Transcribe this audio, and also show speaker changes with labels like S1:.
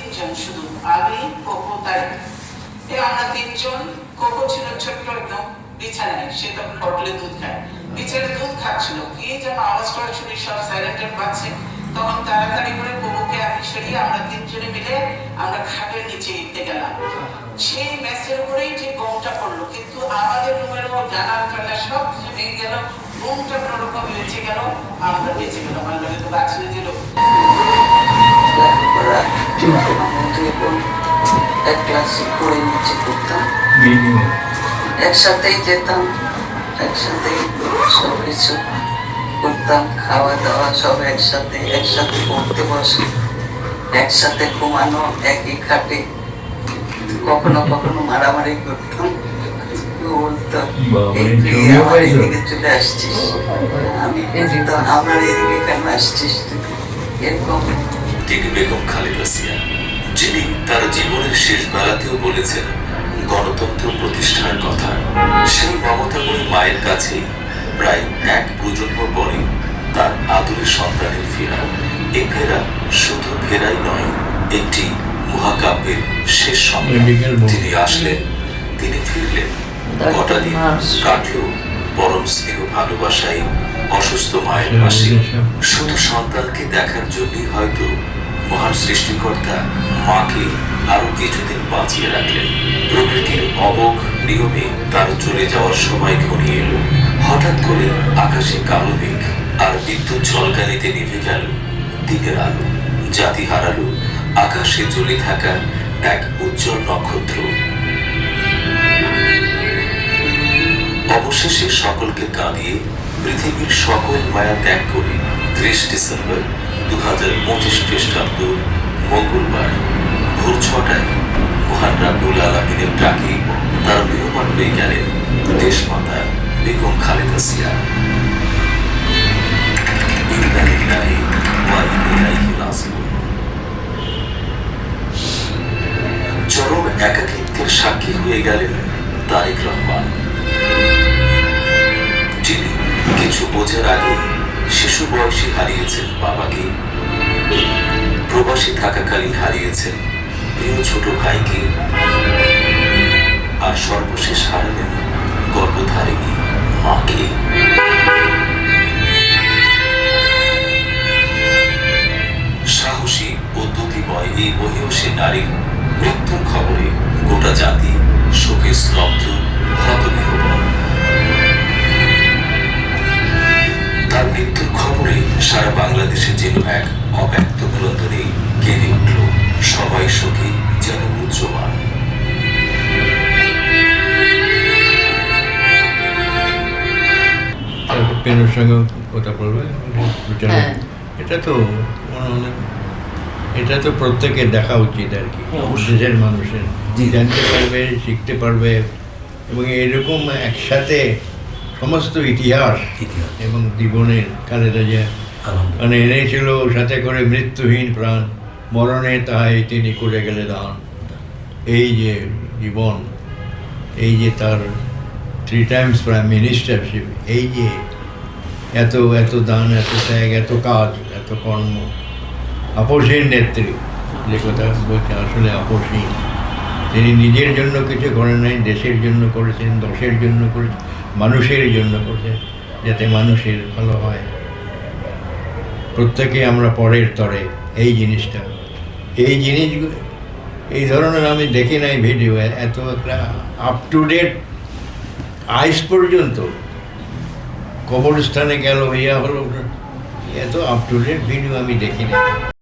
S1: তিনজন শুধু, আমি, কোকো, তারিক। আমরা তিনজন। কোকো ছিল ছোট্ট একদম বিছানায়, সে তখন বটলে দুধ খায়, বিছানায় দুধ খাচ্ছিল, কি যেন আওয়াজ করে শুনি সব সাইলেন্টার পাচ্ছে। তখন তাড়াতাড়ি করে কোকোকে আমি সরিয়ে আমরা তিনজনে মিলে আমরা খাটের নিচে ইতে গেলাম। সেই ম্যাচের উপরেই যে বোমটা পড়লো, কিন্তু আমাদের রুমেরও জানাল টানা সব কিছু ভেঙে গেল, বোমটা কোনো রকম বেঁচে গেল, আমরা বেঁচে গেলাম। আমরা তো বাঁচিয়ে দিল।
S2: এক ক্লাস করে নিচে পড়তাম, একসাথেই যেতাম, একসাথেই সব কিছু করতাম, খাওয়া দাওয়া সব একসাথে, একসাথে পড়তে বসে, একসাথে ঘুমানো একই খাটে, কখনো কখনো মারামারি করতাম। বলতো আমার এদিকে চলে আসছিস, আমি আমার এদিকে কেন আসছিস, এরকম।
S3: তিনি বেগম খালেদা জিয়া, যিনি তার জীবনের শেষ বেলাতেও বলেছেন গণতন্ত্র প্রতিষ্ঠার কথা। সেই মমতাময়ী মায়ের কাছে প্রায় এক প্রজন্ম পরে তার আদরের সন্তানের ফেরা। এ ফেরা শুধু ফেরাই নয়, একটি মহাকাব্যের শেষ সময়। তিনি আসলেন, তিনি ফিরলেন, কটা দিন কাটল পরম স্নেহ ভালোবাসায় অসুস্থ মায়ের পাশে। শুধু সন্তানকে দেখার জন্যই হয়তো মহান সৃষ্টিকর্তা মাকে আরো কিছুদিন বাঁচিয়ে রাখলেন। প্রকৃতির অবক নিয়মে তার চলে যাওয়ার সময় ঘনিয়ে এলো। হঠাৎ করে আকাশে কালো মেঘ আর বিদ্যুৎ ঝলকানিতে নিভে গেল দিনের আলো। জাতি হারালো আকাশে জ্বলে থাকা এক উজ্জ্বল নক্ষত্র। অবশেষে সকলকে কাঁদিয়ে পৃথিবীর সকল মায়া ত্যাগ করে 30 ডিসেম্বর 2025 খ্রিস্টাব্দ মঙ্গলবার ভোর 6টায় মহান রাব্বুল আলামিনের ডাকে তার মেহমান হয়ে গেলেন দেশমাতা বেগম খালেদা জিয়া। ইন্না লিল্লাহি ওয়া ইন্না ইলাইহি রাজিউন। চরম একাকিত্বের সাক্ষী হয়ে গেলেন তারেক রহমান, যিনি কিছু বোঝার আগে শিশু বয়সে হারিয়েছেন বাবাকে, প্রবাসী থাকাকালীন হারিয়েছেন প্রিয় ছোট ভাইকে, আর সর্বশেষ হারালেন গর্ভধারিণী মাকে। সাহসী ও দ্যুতিময় এই মহিয়সী নারীর মৃত্যুর খবরে গোটা জাতি শোকে স্তব্ধ, হতবিহ্বল। তার মৃত্যুর খবরে সারা বাংলাদেশে যেন এক অব্যক্ত ক্রন্দনে কেঁদে উঠল। সবাই শোকে যেন উচ্চমান।
S4: পেনের সঙ্গে কথা বলবে, এটা তো প্রত্যেকের দেখা উচিত আর কি, দেশের মানুষের জানতে পারবে, শিখতে পারবে, এবং এরকম একসাথে সমস্ত ইতিহাস এবং জীবনের খালেদা জিয়া মানে এনেছিল সাথে করে মৃত্যুহীন প্রাণ, মরণে তাহাই তিনি করে গেলে দান। এই যে জীবন, এই যে তার 3 টাইমস প্রাইম মিনিস্টারশিপ, এই যে এত এত দান, এত ত্যাগ, এত কাজ, এত কর্ম, আপসহীন নেত্রী, যে কথা বলছে আসলে আপসহীন। তিনি নিজের জন্য কিছু করেন নাই, দেশের জন্য করেছেন, দশের জন্য করেছেন, মানুষের জন্য করেছেন, যাতে মানুষের ভালো হয়। প্রত্যেকে আমরা পরের তরে এই জিনিসটা, এই জিনিসগুলো, এই ধরনের আমি দেখি নাই ভিডিও এত একটা আপ টু ডেট। আইস পর্যন্ত কবরস্থানে গেল, ইয়া হলো, এত আপ টু ডেট ভিডিও আমি দেখি না।